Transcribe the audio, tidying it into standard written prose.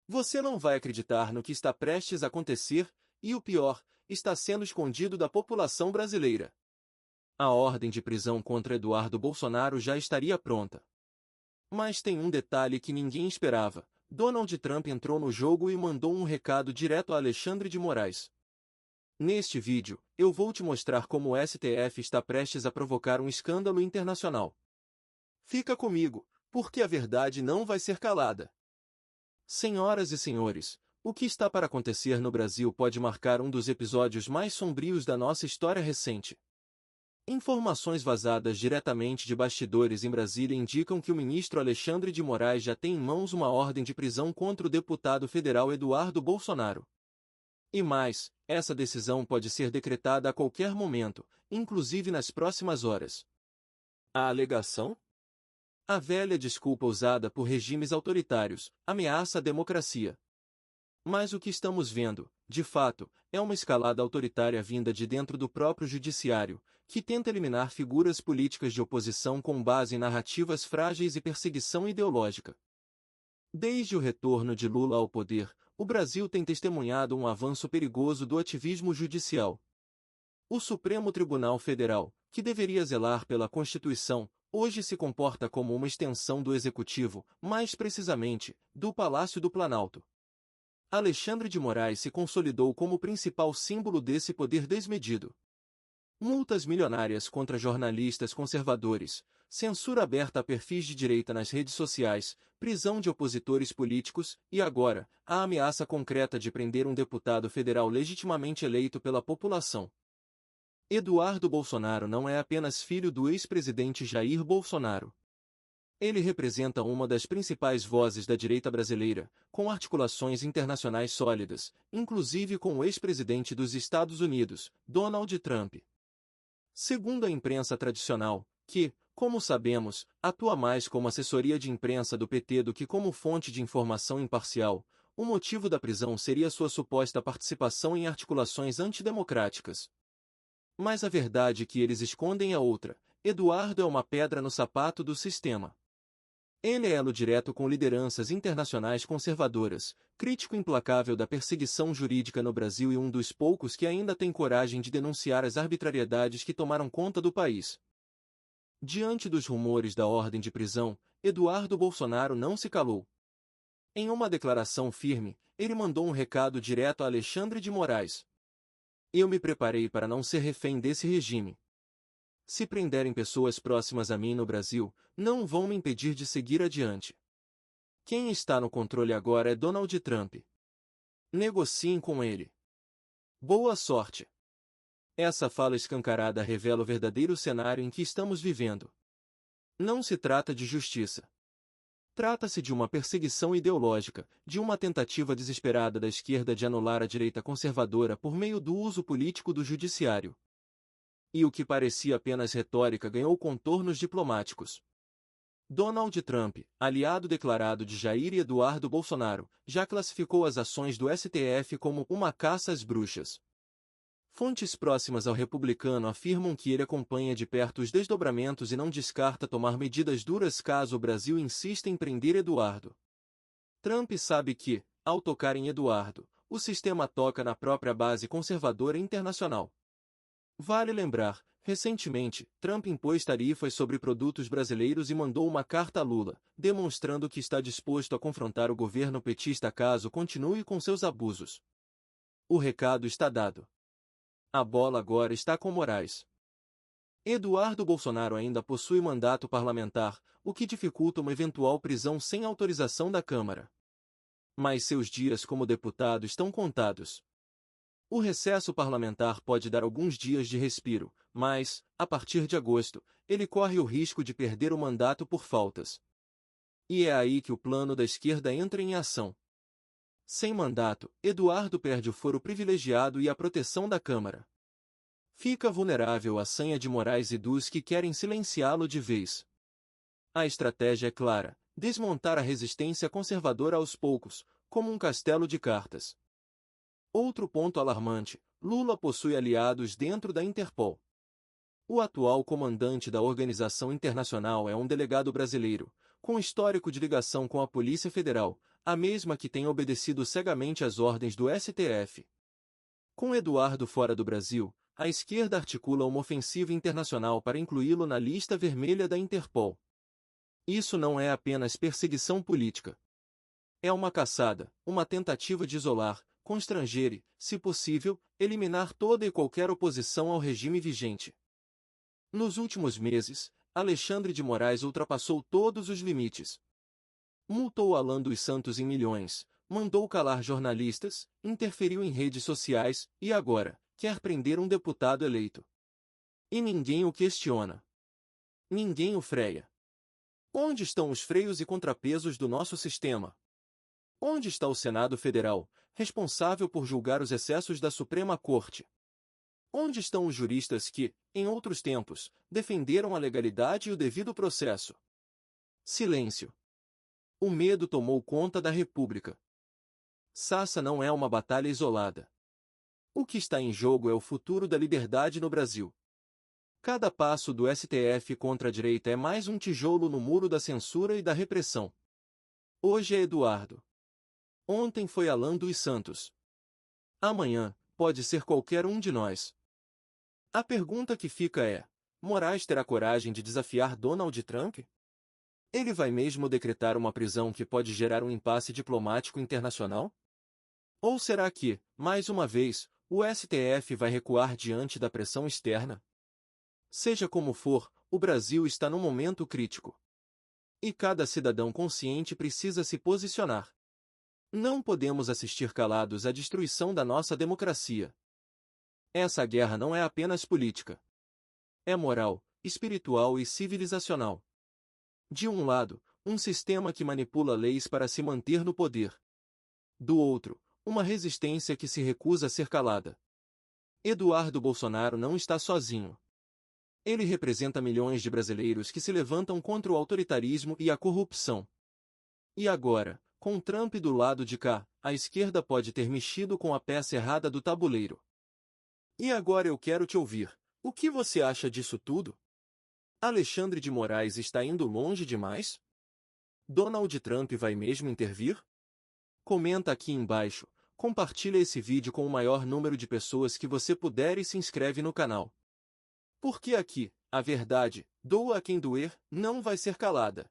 Você não vai acreditar no que está prestes a acontecer, e o pior, está sendo escondido da população brasileira. A ordem de prisão contra Eduardo Bolsonaro já estaria pronta. Mas tem um detalhe que ninguém esperava. Donald Trump entrou no jogo e mandou um recado direto a Alexandre de Moraes. Neste vídeo, eu vou te mostrar como o STF está prestes a provocar um escândalo internacional. Fica comigo, porque a verdade não vai ser calada. Senhoras e senhores, o que está para acontecer no Brasil pode marcar um dos episódios mais sombrios da nossa história recente. Informações vazadas diretamente de bastidores em Brasília indicam que o ministro Alexandre de Moraes já tem em mãos uma ordem de prisão contra o deputado federal Eduardo Bolsonaro. E mais, essa decisão pode ser decretada a qualquer momento, inclusive nas próximas horas. A alegação? A velha desculpa usada por regimes autoritários, ameaça a democracia. Mas o que estamos vendo, de fato, é uma escalada autoritária vinda de dentro do próprio judiciário, que tenta eliminar figuras políticas de oposição com base em narrativas frágeis e perseguição ideológica. Desde o retorno de Lula ao poder, o Brasil tem testemunhado um avanço perigoso do ativismo judicial. O Supremo Tribunal Federal, que deveria zelar pela Constituição, hoje se comporta como uma extensão do Executivo, mais precisamente, do Palácio do Planalto. Alexandre de Moraes se consolidou como o principal símbolo desse poder desmedido. Multas milionárias contra jornalistas conservadores, censura aberta a perfis de direita nas redes sociais, prisão de opositores políticos e, agora, a ameaça concreta de prender um deputado federal legitimamente eleito pela população. Eduardo Bolsonaro não é apenas filho do ex-presidente Jair Bolsonaro. Ele representa uma das principais vozes da direita brasileira, com articulações internacionais sólidas, inclusive com o ex-presidente dos Estados Unidos, Donald Trump. Segundo a imprensa tradicional, que, como sabemos, atua mais como assessoria de imprensa do PT do que como fonte de informação imparcial, o motivo da prisão seria sua suposta participação em articulações antidemocráticas. Mas a verdade que eles escondem é outra. Eduardo é uma pedra no sapato do sistema. Ele é elo direto com lideranças internacionais conservadoras, crítico implacável da perseguição jurídica no Brasil e um dos poucos que ainda tem coragem de denunciar as arbitrariedades que tomaram conta do país. Diante dos rumores da ordem de prisão, Eduardo Bolsonaro não se calou. Em uma declaração firme, ele mandou um recado direto a Alexandre de Moraes. Eu me preparei para não ser refém desse regime. Se prenderem pessoas próximas a mim no Brasil, não vão me impedir de seguir adiante. Quem está no controle agora é Donald Trump. Negociem com ele. Boa sorte. Essa fala escancarada revela o verdadeiro cenário em que estamos vivendo. Não se trata de justiça. Trata-se de uma perseguição ideológica, de uma tentativa desesperada da esquerda de anular a direita conservadora por meio do uso político do judiciário. E o que parecia apenas retórica ganhou contornos diplomáticos. Donald Trump, aliado declarado de Jair e Eduardo Bolsonaro, já classificou as ações do STF como uma caça às bruxas. Fontes próximas ao republicano afirmam que ele acompanha de perto os desdobramentos e não descarta tomar medidas duras caso o Brasil insista em prender Eduardo. Trump sabe que, ao tocar em Eduardo, o sistema toca na própria base conservadora internacional. Vale lembrar, recentemente, Trump impôs tarifas sobre produtos brasileiros e mandou uma carta a Lula, demonstrando que está disposto a confrontar o governo petista caso continue com seus abusos. O recado está dado. A bola agora está com Moraes. Eduardo Bolsonaro ainda possui mandato parlamentar, o que dificulta uma eventual prisão sem autorização da Câmara. Mas seus dias como deputado estão contados. O recesso parlamentar pode dar alguns dias de respiro, mas, a partir de agosto, ele corre o risco de perder o mandato por faltas. E é aí que o plano da esquerda entra em ação. Sem mandato, Eduardo perde o foro privilegiado e a proteção da Câmara. Fica vulnerável à sanha de Moraes e dos que querem silenciá-lo de vez. A estratégia é clara: desmontar a resistência conservadora aos poucos, como um castelo de cartas. Outro ponto alarmante: Lula possui aliados dentro da Interpol. O atual comandante da organização internacional é um delegado brasileiro, com histórico de ligação com a Polícia Federal, a mesma que tem obedecido cegamente às ordens do STF. Com Eduardo fora do Brasil, a esquerda articula uma ofensiva internacional para incluí-lo na lista vermelha da Interpol. Isso não é apenas perseguição política. É uma caçada, uma tentativa de isolar, constranger e, se possível, eliminar toda e qualquer oposição ao regime vigente. Nos últimos meses, Alexandre de Moraes ultrapassou todos os limites. Multou Alan dos Santos em milhões, mandou calar jornalistas, interferiu em redes sociais e agora quer prender um deputado eleito. E ninguém o questiona. Ninguém o freia. Onde estão os freios e contrapesos do nosso sistema? Onde está o Senado Federal, responsável por julgar os excessos da Suprema Corte? Onde estão os juristas que, em outros tempos, defenderam a legalidade e o devido processo? Silêncio. O medo tomou conta da República. Sassa não é uma batalha isolada. O que está em jogo é o futuro da liberdade no Brasil. Cada passo do STF contra a direita é mais um tijolo no muro da censura e da repressão. Hoje é Eduardo. Ontem foi Alan dos Santos. Amanhã, pode ser qualquer um de nós. A pergunta que fica é: Moraes terá coragem de desafiar Donald Trump? Ele vai mesmo decretar uma prisão que pode gerar um impasse diplomático internacional? Ou será que, mais uma vez, o STF vai recuar diante da pressão externa? Seja como for, o Brasil está num momento crítico. E cada cidadão consciente precisa se posicionar. Não podemos assistir calados à destruição da nossa democracia. Essa guerra não é apenas política. É moral, espiritual e civilizacional. De um lado, um sistema que manipula leis para se manter no poder. Do outro, uma resistência que se recusa a ser calada. Eduardo Bolsonaro não está sozinho. Ele representa milhões de brasileiros que se levantam contra o autoritarismo e a corrupção. E agora, com Trump do lado de cá, a esquerda pode ter mexido com a peça errada do tabuleiro. E agora eu quero te ouvir. O que você acha disso tudo? Alexandre de Moraes está indo longe demais? Donald Trump vai mesmo intervir? Comenta aqui embaixo, compartilha esse vídeo com o maior número de pessoas que você puder e se inscreve no canal. Porque aqui, a verdade, doa a quem doer, não vai ser calada.